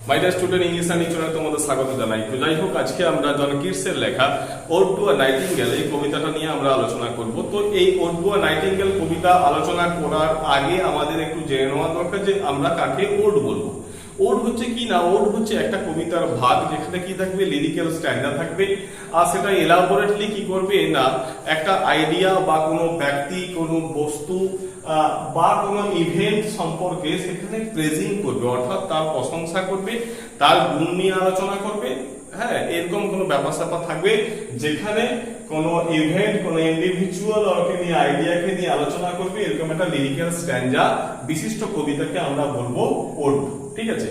My dear student, English learning চ্যানেলে তোমাদের স্বাগত জানাই। তো যাই হোক, আজকে আমরা জন কিটসের লেখা ওড টু আ নাইটিঙ্গেল এই কবিতাটা নিয়ে আমরা আলোচনা করব। তো এই ওড টু আ নাইটিঙ্গেল কবিতা আলোচনা করার আগে আমাদের একটু জেনে নেওয়া দরকার যে আমরা কাকে ওড বলবো। ওড হচ্ছে কি না, ওড হচ্ছে একটা কবিতার ভাগ যেখানে কি থাকবে, লিরিক্যাল স্ট্যান্ডার্ড থাকবে। আর সেটা এলাবোরেটলি কি করবে না, একটা আইডিয়া বা কোনো ব্যক্তি, কোনো বস্তু বা কোনো ইভেন্ট সম্পর্কে সেখানে প্রেজিং করবে, অর্থাৎ তার প্রশংসা করবে, তার গুণ নিয়ে আলোচনা করবে। হ্যাঁ, এরকম কোনো ব্যাপার স্যাপার থাকবে যেখানে কোনো ইভেন্ট, কোনো ইন্ডিভিজুয়াল ওকে নিয়ে, আইডিয়াকে নিয়ে আলোচনা করবে। এরকম একটা লিরিক্যাল স্ট্যান্ডা বিশিষ্ট কবিতাকে আমরা বলবো ওড। ঠিক আছে,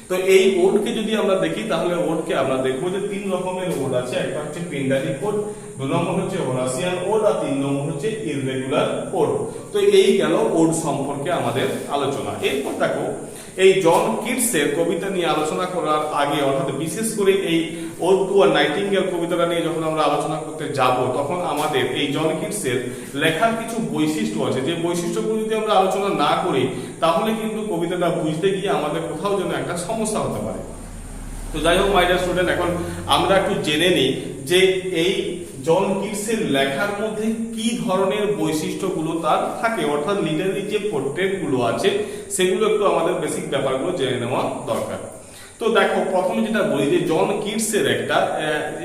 তো এই ওডকে যদি আমরা দেখি তাহলে ওডকে আমরা দেখবো যে তিন রকমের ওড আছে। একটা হচ্ছে পিন্ডারিক ওড, 2 নম্বর হচ্ছে হোরাসিয়ান ওড, আর 3 নম্বর হচ্ছে ইররেগুলার ওড। তো এই গেল ওড সম্পর্কে আমাদের আলোচনা। এরপর দেখো, এই জন কিটসের কবিতা নিয়ে আলোচনা করার আগে, অর্থাৎ বিশেষ করে এই ওড টু আ নাইটিঙ্গেল কবিতাটা নিয়ে যখন আমরা আলোচনা করতে যাব, তখন আমাদের এই জন কিটসের লেখার কিছু বৈশিষ্ট্য আছে, যে বৈশিষ্ট্যগুলো যদি আমরা আলোচনা না করি তাহলে কিন্তু কবিতাটা বুঝতে গিয়ে আমাদের কোথাও যেন একটা সমস্যা হতে পারে। তো যাই হোক মাই ডিয়ার স্টুডেন্ট, এখন আমরা একটু জেনে নিই যে এই জন কিটসের লেখার মধ্যে কি ধরনের বৈশিষ্ট্যগুলো তার থাকে, অর্থাৎ লিটারারি যে পোর্ট্রেট গুলো আছে সেগুলো একটু আমাদের বেসিক ব্যাপারগুলো জেনে নেওয়া দরকার। তো দেখো, প্রথমে যেটা বলি যে জন কিটসের একটা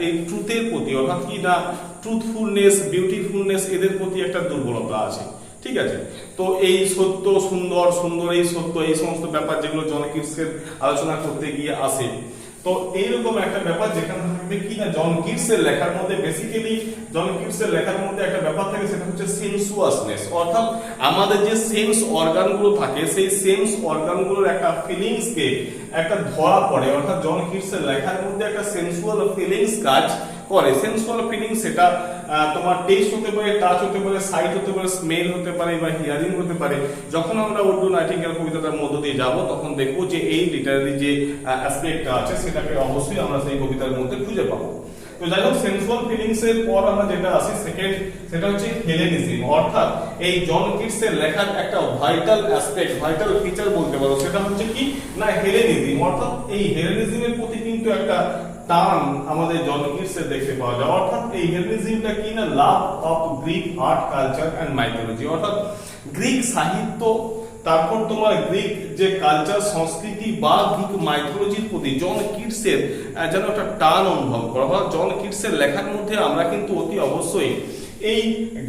এই ট্রুথের প্রতি, অর্থাৎ কি না, ট্রুথফুলনেস, বিউটিফুলনেস, এদের প্রতি একটা দুর্বলতা আছে। ঠিক আছে, তো এই সত্য, সুন্দর সুন্দর, এই সত্য, এই সমস্ত ব্যাপার যেগুলো জন কিটসের আলোচনা করতে গিয়ে আসে, তো এইরকম একটা ব্যাপার যেখানে থাকবে কি না, জন কিটসের লেখার মধ্যে বেসিক্যালি জন কিটসের লেখার মধ্যে একটা ব্যাপার থাকে, সেটা হচ্ছে সেন্সুয়াসনেস। অর্থাৎ আমাদের যে সেন্স অর্গানগুলো থাকে, সেই সেন্স অর্গানগুলোর একটা ফিলিংসকে একটা ধরা পড়ে। অর্থাৎ জন কিটসের লেখার মধ্যে একটা সেন্সুয়াল ফিলিংস কাজ করে। সেন্সুয়াল ফিলিংস সেটা তোমার টেস্ট হতে পারে, টাচ হতে পারে, সাইট হতে পারে, স্মেল হতে পারে, বা হিয়ারিং হতে পারে। যখন আমরা ওড টু নাইটিঙ্গেল কবিতাটার মধ্য দিয়ে যাব, তখন দেখবো যে এই লিটারারি যে অ্যাসপেক্টটা আছে সেটাকে অবশ্যই আমরা সেই কবিতার মধ্যে খুঁজে পাবো। তো যাই হোক, সেন্সুয়াল ফিলিংস এর পর আমরা যেটা আসি সেকেন্ড, সেটা হচ্ছে হেলেনিজম। অর্থাৎ এই জন কিটসের লেখার একটা ভাইটাল অ্যাসপেক্ট, ভাইটাল ফিচার বলতে পারো, সেটা হচ্ছে কি না, হেলেনিজম। অর্থাৎ এই হেলেনিজমের প্রতি কিন্তু একটা টান আমাদের জন কিটসে দেখতে পাওয়া যায়। অর্থাৎ এই হেলেনিজমটা কি না, love of Greek art, culture and mythology. অর্থাৎ গ্রিক সাহিত্য, তারপর তোমার গ্রিক যে কালচার, সংস্কৃতি বা গ্রিক মাইথোলজির প্রতি জন কিটসের যেন একটা টান অনুভব করা। বা জন কিটসের লেখার মধ্যে আমরা কিন্তু অতি অবশ্যই এই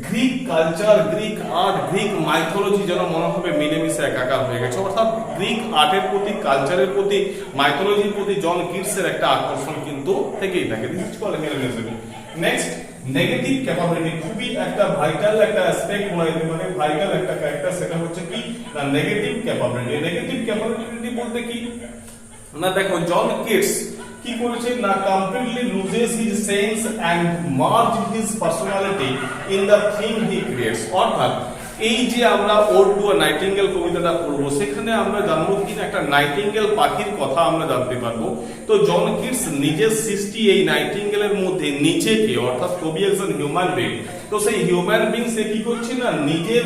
Greek culture, Greek art, Greek mythology যেন মনে হবে মিলেমিশে একাকার হয়ে গেছে। অর্থাৎ গ্রিক আর্টের প্রতি, কালচারের প্রতি, মাইথোলজির প্রতি জন কিটসের একটা আকর্ষণ কিন্তু থেকেই থাকে। This is called Hellenism. Next, negative capability, খুবই একটা ভাইটাল একটা অ্যাসপেক্ট বলা মানে ভাইটাল একটা ক্যারেক্টার, সেটা হচ্ছে কি না, নেগেটিভ ক্যাপাবিলিটি। নেগেটিভ ক্যাপাবিলিটি বলতে কি না, দেখো জন কিটস কি করেছে না, completely loses his sense and merge his personality in the thing he creates. অর্থাৎ এই যে আমরা ওড টু আ নাইটিঙ্গেল কবিতাটা পড়বো, সেখানে আমরা জানবো কি না, একটা নাইটিঙ্গেল পাখির কথা আমরা জানতে পারবো। তো জন কিটস নিজের সৃষ্টি এই নাইটিঙ্গেলের মধ্যে নিজেকে, অর্থাৎ কবি একজন হিউম্যান বিং, তো সেই হিউম্যান বিং সে কি করছে না, নিজের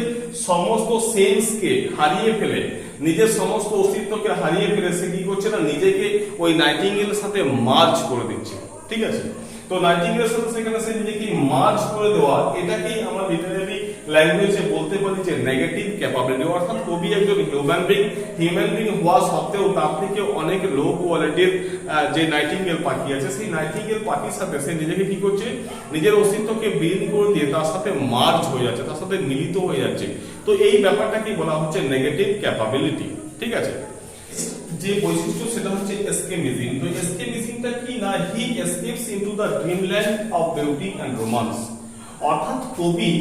সমস্ত সেন্সকে হারিয়ে ফেলে, নিজের সমস্ত অস্তিত্বকে হারিয়ে ফেলে সে কি করছে না, নিজেকে ওই নাইটিঙ্গেলের সাথে মার্জ করে দিচ্ছে। ঠিক আছে, তো নাইটিঙ্গেলের সাথে সেখানে সে নিজেকে মার্জ করে দেওয়া, এটাকেই আমরা লিটারারি ল্যাঙ্গুয়েজে বলতে পারি যে নেগেটিভ ক্যাপাবিলিটি। অর্থাৎ কবি একজন হিউম্যান বিং হওয়া সত্ত্বেও তার থেকে অনেক লো কোয়ালিটির যে নাইটিঙ্গেল পাখি আছে, সেই নাইটিঙ্গেল পাখির সাথে সে নিজেকে কি করছে, নিজের অস্তিত্বকে বিলীন করে দিয়ে তার সাথে মার্জ হয়ে যাচ্ছে, তার সাথে মিলিত হয়ে যাচ্ছে। তো এই ব্যাপারটাকে বলা হচ্ছে নেগেটিভ ক্যাপাবিলিটি। ঠিক আছে, যে বৈশিষ্ট্য সেটা হচ্ছে এস্কেপিজম। তো এস্কেপিজমটা কি না, he escapes into the dreamland of beauty and romance. অর্থাৎ কবি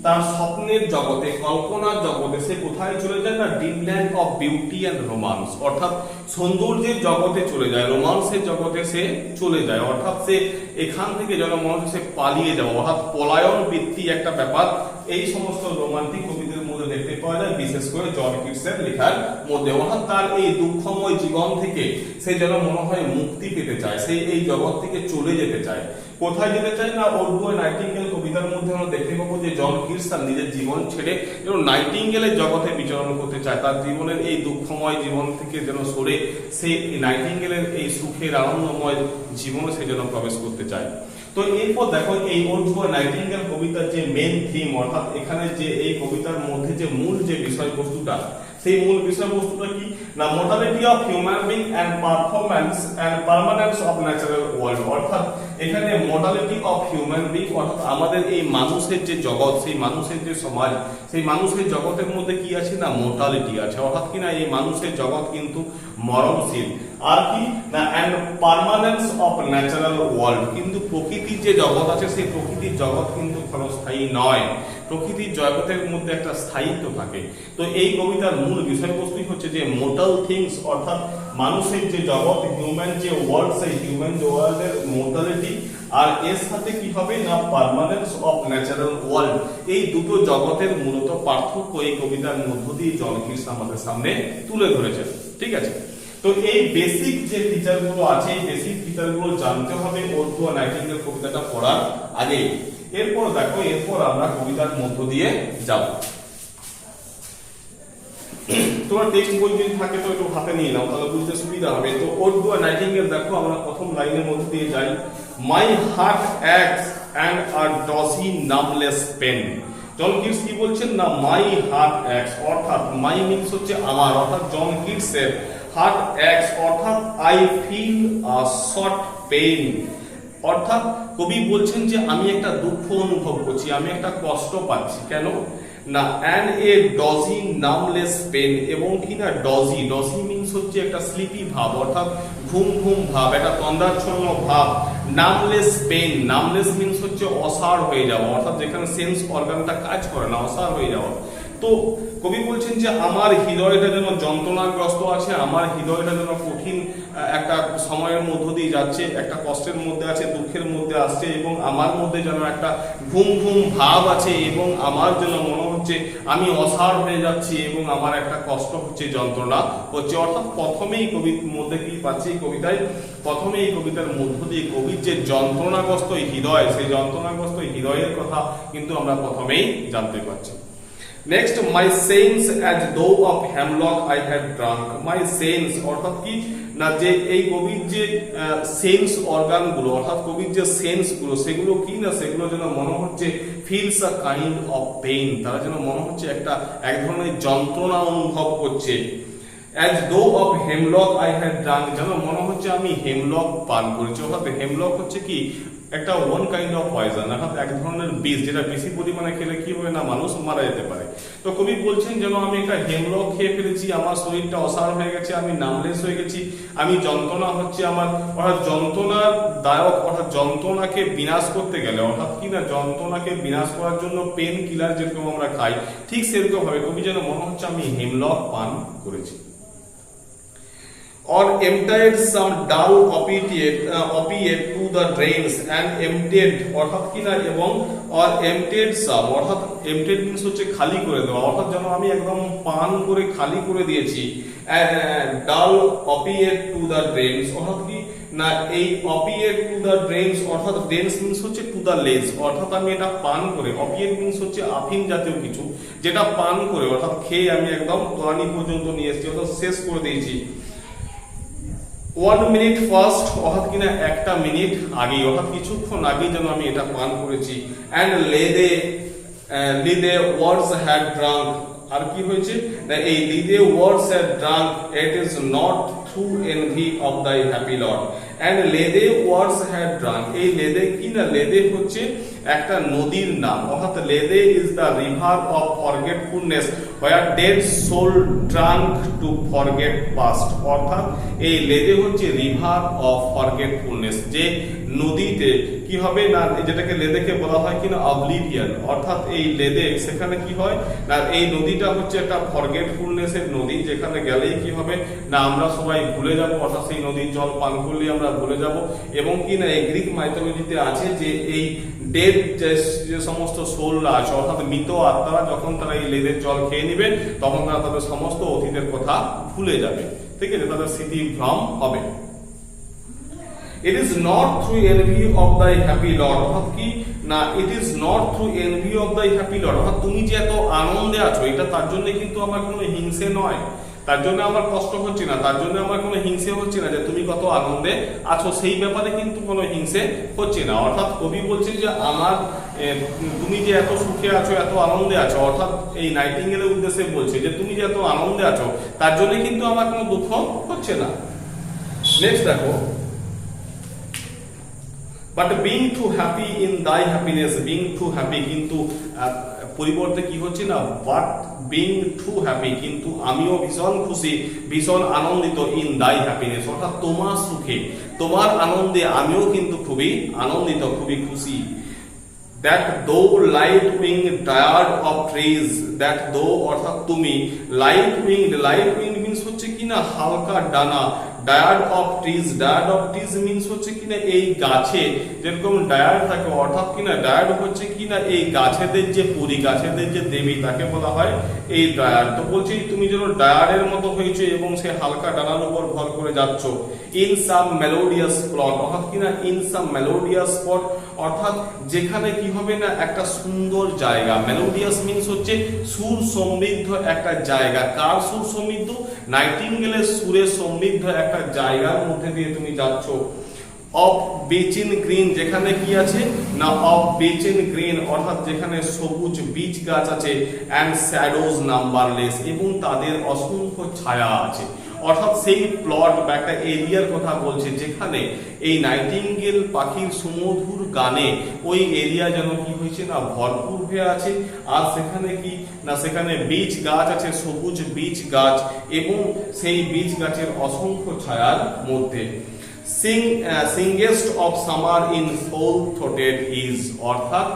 তার স্বপ্নের জগতে, কল্পনার জগতে সে কোথায় চলে যায় না, dreamland of beauty and romance. অর্থাৎ সৌন্দর্যের জগতে চলে যায়, রোমান্সের জগতে সে চলে যায়। অর্থাৎ সে এখান থেকে যেন মনে হচ্ছে সে পালিয়ে যাওয়া, অর্থাৎ পলায়ন বৃত্তি একটা ব্যাপার এই সমস্ত রোমান্টিক কবিদের মধ্যে দেখতে পাওয়া যায়, বিশেষ করে জন কিটসের লেখার মধ্যে। অর্থাৎ তার এই দুঃখময় জীবন থেকে সে যেন মনে হয় মুক্তি পেতে চায়, সে এই জগৎ থেকে চলে যেতে চায়। কোথায় যেতে চায় না, ওল্ড বয় নাইটিঙ্গেল কবিতার মধ্যে আমরা দেখতে পাবো যে জন কিটস তার নিজের জীবন ছেড়ে যেন নাইটিঙ্গেলের জগতে বিচরণ করতে চায়, তার জীবনের এই দুঃখময় জীবন থেকে যেন সরে সে নাইটিঙ্গেলের এই সুখের আনন্দময় জীবনে সে যেন প্রবেশ করতে চায়। তো এরপর দেখো এই ওল্ড বয় নাইটিঙ্গেল কবিতার যে মেন থিম, অর্থাৎ এখানে যে এই কবিতার মধ্যে যে মূল যে বিষয়বস্তুটা, সেই মূল বিষয়বস্তুটা কি না, mortality of human being and performance and permanence of natural world. অর্থাৎ এখানে মোর্টালিটি অফ হিউম্যান বিং, অর্থাৎ আমাদের এই মানুষের যে জগৎ, সেই মানুষের যে সমাজ, সেই মানুষের জগতের মধ্যে কি আছে না, মোর্টালিটি আছে। অর্থাৎ কি না, এই মানুষের জগৎ কিন্তু মরণশীল। আর কি না, and permanence of natural world, কিন্তু প্রকৃতির যে জগৎ আছে সেই প্রকৃতির জগৎ কিন্তু ক্ষণস্থায়ী নয়, প্রকৃতির জগতের মধ্যে একটা স্থায়িত্ব থাকে। তো এই কবিতার মূল বিষয়বস্তুই হচ্ছে যে মোর্টাল থিংস, অর্থাৎ মানুষের যে জগৎ, হিউম্যান যে ওয়ার্ল্ড, সেই হিউম্যান ওয়ার্ল্ডের মোর্টালিটি, আর এর সাথে কি হবে না, পার্মানেন্স অফ ন্যাচারাল ওয়ার্ল্ড। এই দুটো জগতের মূলত পার্থক্য এই কবিতার মধ্য দিয়ে জন কিটস আমাদের সামনে তুলে ধরেছেন। ঠিক আছে, তো এই বেসিক যে ফিচারগুলো আছে, এই বেসিক ফিচারগুলো জানতে হবে ওল্ড বয় নাইটিঙ্গেল কবিতাটা পড়ার আগে। এরপর দেখো, এরপর আমরা কবিতার মধ্য দিয়ে যাব। তোমার টেক্সট বই যদি থাকে তো একটু হাতে নিয়ে নাও, তাহলে বুঝতে সুবিধা হবে। তো ওল্ড বয় নাইটিঙ্গেল দেখো, আমরা প্রথম লাইনের মধ্যে দিয়ে যাই, মাই হার্ট অ্যাক্টস and a drowsy numbness pain. John Keats কি বলছেন না, মাই হার্ট অ্যাক্টস, অর্থাৎ মাই মিনস হচ্ছে আমার, অর্থাৎ জন কিটস এর হার্ট অ্যাক্টস অর্থাৎ I feel a short pain, অর্থাৎ কবি বলছেন যে আমি একটা দুঃখ অনুভব করছি, আমি একটা কষ্ট পাচ্ছি। কেন না, and a doji numbness pen, এবং কি না ডজি, ডজি মিনস হচ্ছে একটা স্লিপি ভাব, অর্থাৎ ঘুম ঘুম ভাব, একটা তন্দ্রাচ্ছন্ন ভাব। নামলেস পেন, নামলেস মিনস হচ্ছে অসাড় হয়ে যাওয়া, অর্থাৎ যেখানে সেন্স অর্গানটা কাজ করে না, অসাড় হয়ে যাওয়া। তো কবি বলছেন যে আমার হৃদয়টা যেন যন্ত্রণাগ্রস্ত আছে, আমার হৃদয়টা যেন কঠিন একটা সময়ের মধ্য দিয়ে যাচ্ছে, একটা কষ্টের মধ্যে আছে, দুঃখের মধ্যে আসছে, এবং আমার মধ্যে যেন একটা ঘুম ঘুম ভাব আছে, এবং আমার যেন মনে হচ্ছে আমি অসাড় হয়ে যাচ্ছি, এবং আমার একটা কষ্ট হচ্ছে, যন্ত্রণা হচ্ছে। অর্থাৎ প্রথমেই কবির মধ্যে কি পাচ্ছি, কবিতায় প্রথমে এই কবিতার মধ্য দিয়ে কবির যে যন্ত্রণাগ্রস্ত হৃদয়, সেই যন্ত্রণাগ্রস্ত হৃদয়ের কথা কিন্তু আমরা প্রথমেই জানতে পারছি। Next, my sense as though of hemlock I had drunk. My sense অর্থাৎ কি না, যে এই কবির যে সেন্স অর্গান গুলো, অর্থাৎ কবির যে সেন্স গুলো, সেগুলো কি না, সেগুলো যেন মনে হচ্ছে feels a kind of pain, তারা যেন মনে হচ্ছে এক ধরনের যন্ত্রণা অনুভব করছে। As though of hemlock I had drunk, যেন মনে হচ্ছে আমি হেমলক পান করেছি। অর্থাৎ হেমলক হচ্ছে কি একটা ওয়ান কাইন্ড অফ পয়জন, অর্থাৎ এক ধরনের বিষ, যেটা বেশি পরিমাণে খেলে কি হবে না, মানুষ মারা যেতে পারে। তো কবি বলছেন যেন আমি একটা হেমলক খেয়ে ফেলেছি, আমার শরীরটা অসাড় হয়ে গেছে, আমি নামলেস হয়ে গেছি, আমি যন্ত্রণা হচ্ছে আমার, অর্থাৎ যন্ত্রণার দায়ক, অর্থাৎ যন্ত্রণাকে বিনাশ করতে গেলে, অর্থাৎ কি না যন্ত্রণাকে বিনাশ করার জন্য পেন কিলার যেরকম আমরা খাই, ঠিক সেরকম ভাবে কবি যেন মনে হচ্ছে আমি হেমলক পান করেছি। Or emptied some dull opiate to the drains and emptied, অর্থাৎ কি না, এবং or emptied some, অর্থাৎ emptied means হচ্ছে খালি করে দেওয়া, অর্থাৎ যেন আমি একদম পান করে খালি করে দিয়েছি। dull opiate to the drains, অর্থাৎ কি না এই opiate to the drains, অর্থাৎ drains means হচ্ছে to the legs, অর্থাৎ আমি এটা পান করে, opiate means হচ্ছে আফিম জাতীয় কিছু, যেটা পান করে, অর্থাৎ খেয়ে আমি একদম তলানি পর্যন্ত নিয়ে এসেছি, অর্থাৎ শেষ করে দিয়েছি। 1 মিনিট ফার্স্ট, অর্থাৎ কিনা একটা মিনিট আগে, অর্থাৎ কিছুক্ষণ আগে যেন আমি এটা পান করেছি। And Lethe wards had drunk, আর কি হয়েছে না এই Lethe wards had drunk, it is not through envy of thy happy lord. And Lethe wards had drunk, এই লেদে কি না, লেদে হচ্ছে একটা নদীর নাম, অর্থাৎ Lethe is the river of forgetfulness where dead soul drunk to forget past, অর্থাৎ এই লেদে হচ্ছে রিভার অফ ফরগেটফুলনেস, যে নদীতে কি হবে না, যেটাকে লেদেকে বলা হয় কিনা অবলিভিয়ান, অর্থাৎ এই লেদে সেখানে কি হয় না, এই নদীটা হচ্ছে একটা ফরগেটফুলনেস এর নদী, যেখানে গেলেই কি হবে না আমরা সবাই ভুলে যাব, অর্থাৎ সেই নদীর জল পান করলে আমরা ভুলে যাব। এবং কি না এই গ্রিক মাইথোলজিতে আছে যে এই ডেড যে সমস্ত সোলরা আছে, অর্থাৎ মৃত আত্মারা যখন তারা এই লেদের জল খেয়ে নেবে তখন তারা তাদের সমস্ত অতীতের কথা ভুলে যাবে, ঠিক আছে, তাদের স্মৃতি ভ্রম হবে। It is not through envy of thy happy Lord, অর্থাৎ কি না it is not through envy of thy happy Lord, অর্থাৎ তুমি যে এত আনন্দে আছো এটা তার জন্য কিন্তু আমার কোনো হিংসে নয়, তার জন্য আমার কষ্ট হচ্ছে না, তার জন্য আমার কোনো হিংসে হচ্ছে না যে তুমি কত আনন্দে আছো, সেই ব্যাপারে কিন্তু কোনো হিংসে হচ্ছে না। অর্থাৎ কবি বলছে যে আমার তুমি যে এত সুখে আছো, এত আনন্দে আছো, অর্থাৎ এই নাইটিঙ্গেলের উদ্দেশ্যে বলছে যে তুমি যে এত আনন্দে আছো তার জন্য কিন্তু আমার কোনো দুঃখ হচ্ছে না। নেক্সট দেখো, but being two happy in দাই হ্যাপিনেস, বিং টু হ্যাপি কিন্তু পরিবর্তে কি হচ্ছে না বাট বিং টু হ্যাপি, কিন্তু আমিও ভীষণ খুশি, ভীষণ আনন্দিত ইন দাই হ্যাপিনেস, অর্থাৎ তোমার সুখে তোমার আনন্দে আমিও কিন্তু খুবই আনন্দিত, খুবই খুশি। দ্যাট দো light wing tired of trees, that দো অর্থাৎ তুমি, লাইট উইং মিন্স হচ্ছে কিনা হালকা ডানা, dryad of trees, dryad of trees means হচ্ছে কিনা এই গাছে যেরকম ডায়ার্ড থাকে, অর্থাৎ কিনা ডায়ার্ড হচ্ছে কিনা এই গাছেদের যে পুরী, গাছেদের যে দেবী তাকে বলা হয় এই ডায়ার্ড। তো বলছি তুমি যেন ডায়ার্ডের মতো হয়েছে এবং সে হালকা ডানার উপর ভর করে যাচ্ছ। ইন সাম মেলোডিয়াস স্পট, অর্থাৎ কিনা ইন সাম মেলোডিয়াস স্পট, অর্থাৎ যেখানে কি হবে না একটা সুন্দর জায়গা, মেলোডিয়াস মিন্স হচ্ছে সুর সমৃদ্ধ একটা জায়গা, কার সুর সমৃদ্ধ, নাইটিঙ্গেলের সুরে সমৃদ্ধ একটা জায়গার মধ্যে দিয়ে তুমি যাচ্ছ। অফ বেচিন গ্রিন, যেখানে কি আছে না অফ বেচিন গ্রিন, অর্থাৎ যেখানে সবুজ বীজ গাছ আছে, অ্যান্ড শ্যাডোজ নাম্বারলেস, এবং তাদের অসংখ্য ছায়া আছে, অর্থাৎ সেই প্লট বা একটা এরিয়ার কথা বলছে যেখানে এই নাইটিঙ্গেল পাখির সুমধুর গানে ওই এরিয়া যেন কি হয়েছে না ভরপুর হয়ে আছে। আর সেখানে কি না সেখানে বীজ গাছ আছে, সবুজ বীজ গাছ, এবং সেই বীজ গাছের অসংখ্য ছায়ার মধ্যে। Singest of summer in full throated ease, অর্থাৎ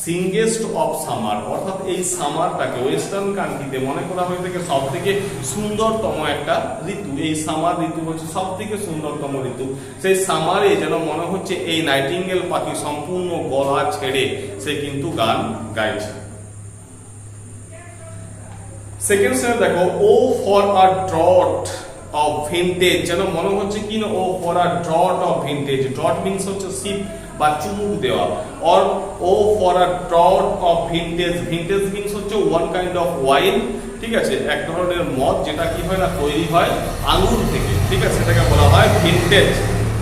সিঙ্গেস্ট অফ সামার, অর্থাৎ এই সামারটাকে ওয়েস্টার্ন কান্ট্রিতে মনে করা হয়ে থাকে সব থেকে সুন্দরতম একটা ঋতু, এই সামার ঋতু হচ্ছে সব থেকে সুন্দরতম ঋতু। সেই সামারে যেন মনে হচ্ছে এই নাইটিঙ্গেল পাখি সম্পূর্ণ গলা ছেড়ে সে কিন্তু গান গাইছে। সেকেন্ড স্ট্যান্ড দেখো, O for a draught of vintage, যেন মনে হচ্ছে কি না O for a draught of vintage, draught means হচ্ছে সিপ বা চুমুক দেওয়া, or O for a draught of vintage, vintage means হচ্ছে ওয়ান কাইন্ড অফ ওয়াইন, ঠিক আছে, এক ধরনের মদ যেটা কি হয় না তৈরি হয় আঙুর থেকে, ঠিক আছে, সেটাকে বলা হয় ভিন্টেজ।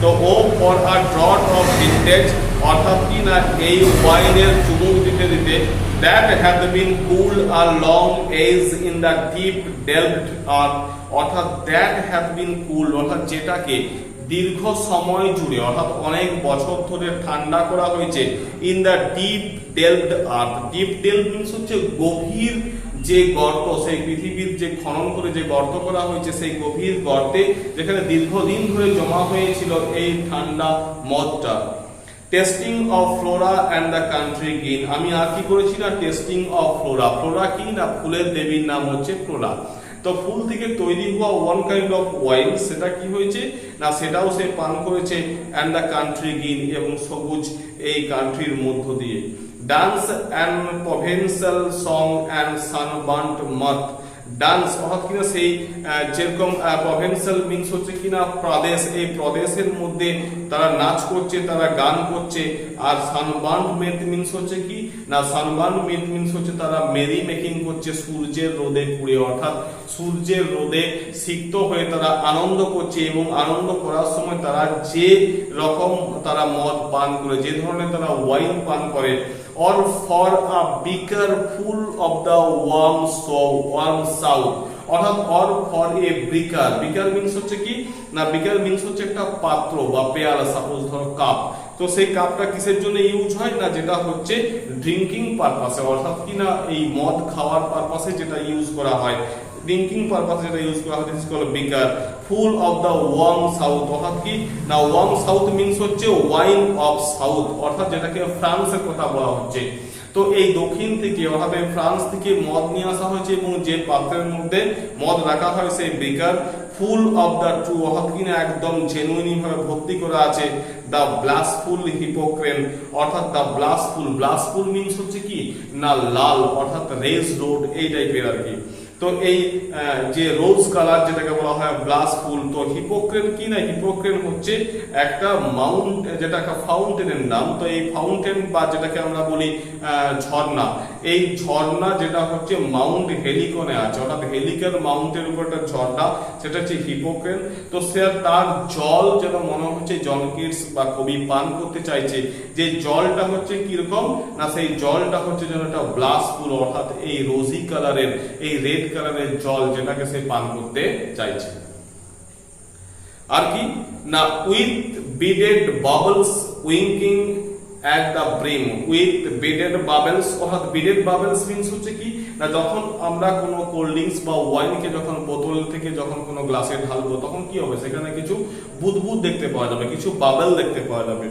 তো O for a draught of vintage, অর্থাৎ কি না এই ওয়াইনের চুমুক দিতে দিতে, that hath been cooled a long age in the deep delved earth, অর্থাৎ that hath been cooled, অর্থাৎ যেটাকে দীর্ঘ সময় জুড়ে অর্থাৎ অনেক বছর ধরে ঠান্ডা করা হয়েছে, in the deep delved earth, deep delve means হচ্ছে গভীর যে গর্ত, সেই পৃথিবীর যে খনন করে যে গর্ত করা হয়েছে সেই গভীর গর্তে যেখানে দীর্ঘদিন ধরে জমা হয়েছিল এই ঠান্ডা মদটা। Tasting of Flora and the country green, আমি আর কি করেছি না টেস্টিং অফ ফ্লোরা, ফ্লোরা কি না ফুলের দেবীর নাম হচ্ছে ফ্লোরা। তো ফুল থেকে তৈরি হওয়া ওয়ান কাইন্ড অফ ওয়াইন, সেটা কি হয়েছে না সেটাও সে পান করেছে, অ্যান্ড দ্য কান্ট্রি গ্রিন, এবং সবুজ এই কান্ট্রির মধ্য দিয়ে। Dance and Provencal song and sunburnt mirth, dance অর্থাৎ কিনা সেই যেরকম প্রভিন্সিয়াল মিন্স হচ্ছে কিনা প্রদেশ, এই প্রদেশের মধ্যে তারা নাচ করছে, তারা গান করছে। আর সানবার্ন মিন্স হচ্ছে কি না সানবার্ন মিন্স হচ্ছে তারা মেরি মেকিং করছে সূর্যের রোদে পুড়ে, অর্থাৎ সূর্যের রোদে সিক্ত হয়ে তারা আনন্দ করছে, এবং আনন্দ করার সময় তারা যে রকম তারা মদ পান করে, যে ধরনের তারা ওয়াইন পান করে। or for a beaker full of the warm south, অর্থাৎ or for a beaker, beaker means হচ্ছে কি না beaker means হচ্ছে একটা পাত্র বা পেয়ালা, সাপোজ ধরো কাপ, তো সেই কাপটা কিসের জন্য ইউজ হয় না যেটা হচ্ছে ড্রিঙ্কিং পারপাসে, অর্থাৎ কি না এই মদ খাওয়ার পারপাসে যেটা ইউজ করা হয়। ড্রিঙ্কিং পারপাসে যেটা ইউজ করা হয় this is called beaker. Full of the warm south অর্থাৎ কি না ওয়ার্ম সাউথ মিন্স হচ্ছে ওয়াইন অফ সাউথ অর্থাৎ যেটাকে ফ্রান্সের কথা বলা হচ্ছে। তো এই দক্ষিণ থেকে অর্থাৎ ফ্রান্স থেকে মদ নিয়ে আসা হয়েছে এবং যে পাত্রের মধ্যে মদ রাখা হয় সেই বিকার ফুল অফ দ্য ট্রু অর্থাৎ কিনা একদম জেনুইন ভাবে ভর্তি করা আছে দ্য ব্লাসফুল হিপোক্রেন অর্থাৎ দ্য ব্লাসফুল মিন্স হচ্ছে কি না লাল অর্থাৎ রেজ রোড এই টাইপের আর কি। তো এই যে রোজ কালার যেটাকে বলা হয় ব্লাসফুল, তো হিপোক্রেন কি না হিপোক্রেন হচ্ছে একটা মাউন্ট যেটা একটা ফাউন্টেনের নাম। তো এই ফাউন্টেন বা যেটাকে আমরা বলি ঝর্ণা, এই ঝর্ণা যেটা হচ্ছে মাউন্ট হেলিকনে আছে অর্থাৎ হেলিকন মাউন্টের উপর একটা ঝর্ণা সেটা হচ্ছে হিপোক্রেন। তো সে তার জল যেন মনে হচ্ছে জন কিটস বা কবি পান করতে চাইছে, যে জলটা হচ্ছে কিরকম না সেই জলটা হচ্ছে যেন একটা ব্লাসফুল অর্থাৎ এই রোজি কালারের এই রেড কালারের জল যেটাকে সে পান করতে চাইছে। আর কি না with beaded bubbles winking at the brim with beaded bubbles অর্থাৎ beaded bubbles means হচ্ছে কি না যখন আমরা কোনো কোল্ড ড্রিঙ্কস বা ওয়াইনকে যখন বোতল থেকে যখন কোনো গ্লাসে ঢালবো তখন কি হবে সেখানে কিছু বুদবুদ দেখতে পাওয়া যাবে, কিছু বাবেল দেখতে পাওয়া যাবে।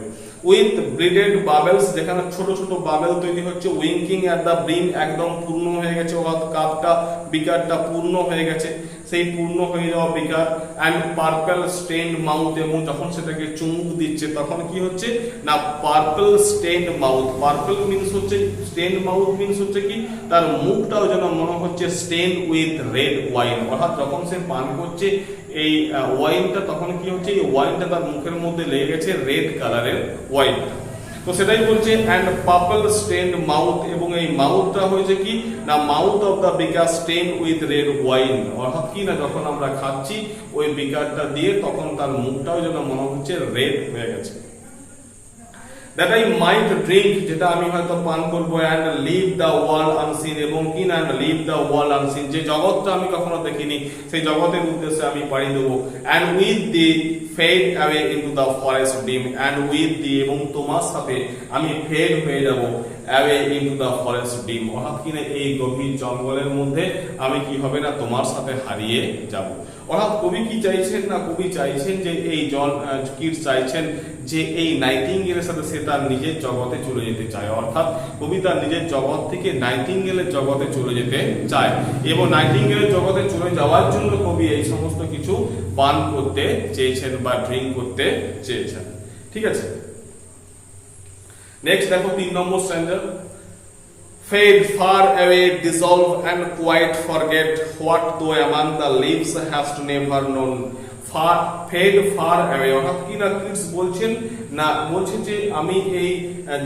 উইথ বেডেড বাবেলস যেখানে ছোট ছোট বাবেল তৈরি হচ্ছে, উইঙ্কিং এট দ্য ব্রিম একদম পূর্ণ হয়ে গেছে অর্থাৎ কাপটা বিকারটা পূর্ণ হয়ে গেছে, সেই পূর্ণ হয়ে যাওয়া বিকার অ্যান্ড পার্পল স্টেইনড মাউথ এবং যখন সেটাকে চুমুক দিচ্ছে তখন কি হচ্ছে না purple stained mouth. Purple means হচ্ছে স্টেইনড মাউথ মিন্স হচ্ছে কি তার মুখটাও যেন মনে হচ্ছে স্টেইন উইথ রেড ওয়াইন অর্থাৎ যখন সে পান করছে এই ওয়াইনটা তখন কি হচ্ছে এই ওয়াইনটা তার মুখের মধ্যে লেগে গেছে রেড কালারের ওয়াইনটা। তো সেটাই বলছে অ্যান্ড পার্পল স্টেইনড মাউথ এবং এই মাউথটা হয়েছে কি না mouth of the beaker stain with red wine অর্থাৎ কি না যখন আমরা খাচ্ছি ওই বিকারটা দিয়ে তখন তার মুখটাও যেন মনে হচ্ছে রেড হয়ে গেছে। that I might drink যেটা আমি হয়তো পান করব and leave the world unseen এবং কি না and leave the world unseen যে জগৎটা আমি কখনো দেখিনি সেই জগতের উদ্দেশ্যে আমি পাড়ি দেব and with the fade away into the forest dim and with the এবং তোমার সাথে আমি ফেড হয়ে যাব away into the forest dim অর্থাৎ কি না এই গভীর জঙ্গলের মধ্যে আমি কি হবে না তোমার সাথে হারিয়ে যাব। অর্থাৎ কবি কি চাইছেন না কবি চাইছেন যে এই জন কিটস চাইছেন যে এই নাইটিঙ্গেলের সাথে সে তার নিজের জগতে চলে যেতে চায় অর্থাৎ কবি তার নিজের জগৎ থেকে নাইটিঙ্গেলের জগতে চলে যেতে চায় এবং নাইটিঙ্গেলের জগতে চলে যাওয়ার জন্য কবি এই সমস্ত কিছু পান করতে চেয়েছেন বা ড্রিঙ্ক করতে চেয়েছেন। ঠিক আছে, নেক্সট দেখো 3 নম্বর standard. Fade far away, dissolve and quite forget what though among the leaves hast never known. Fade far away অর্থাৎ কি না কিডস বলছেন না বলছে যে আমি এই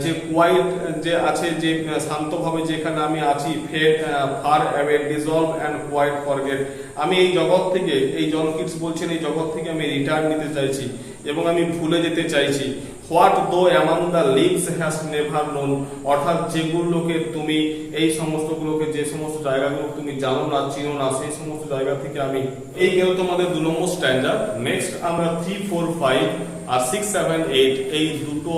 যে কোয়াইট যে আছে যে শান্তভাবে যেখানে আমি আছি fade far away dissolve and quite forget আমি এই জগৎ থেকে এই জন কিডস বলছেন এই জগৎ থেকে আমি রিটার্ন নিতে চাইছি এবং আমি ভুলে যেতে চাইছি। What thou among the leaves has never known অর্থাৎ যেগুলোকে তুমি এই সমস্তগুলোকে যে সমস্ত জায়গাগুলো তুমি জানো না চিনো না সেই সমস্ত জায়গা থেকে আমি এই গেল তোমাদের 2 নম্বর স্ট্যান্ডার্ড। নেক্সট আমরা 3, 4, 5 আর 6, 7, 8 এই দুটো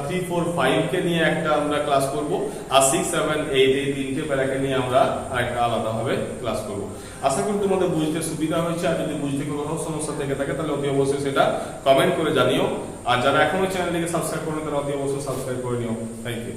3, 4, 5 কে নিয়ে একটা আমরা ক্লাস করব আর 6, 7, 8 এই তিনটে প্যারাকে নিয়ে আমরা আরেকটা আলাদাভাবে ক্লাস করব। আশা করি তোমাদের বুঝতে সুবিধা হয়েছে, আর যদি বুঝতে কোনো সমস্যা থেকে থাকে তাহলে অতি অবশ্যই সেটা কমেন্ট করে জানিও, আর যারা এখনো চ্যানেলটিকে সাবস্ক্রাইব করেন তারা অতি অবশ্যই সাবস্ক্রাইব করে নিও। Thank you.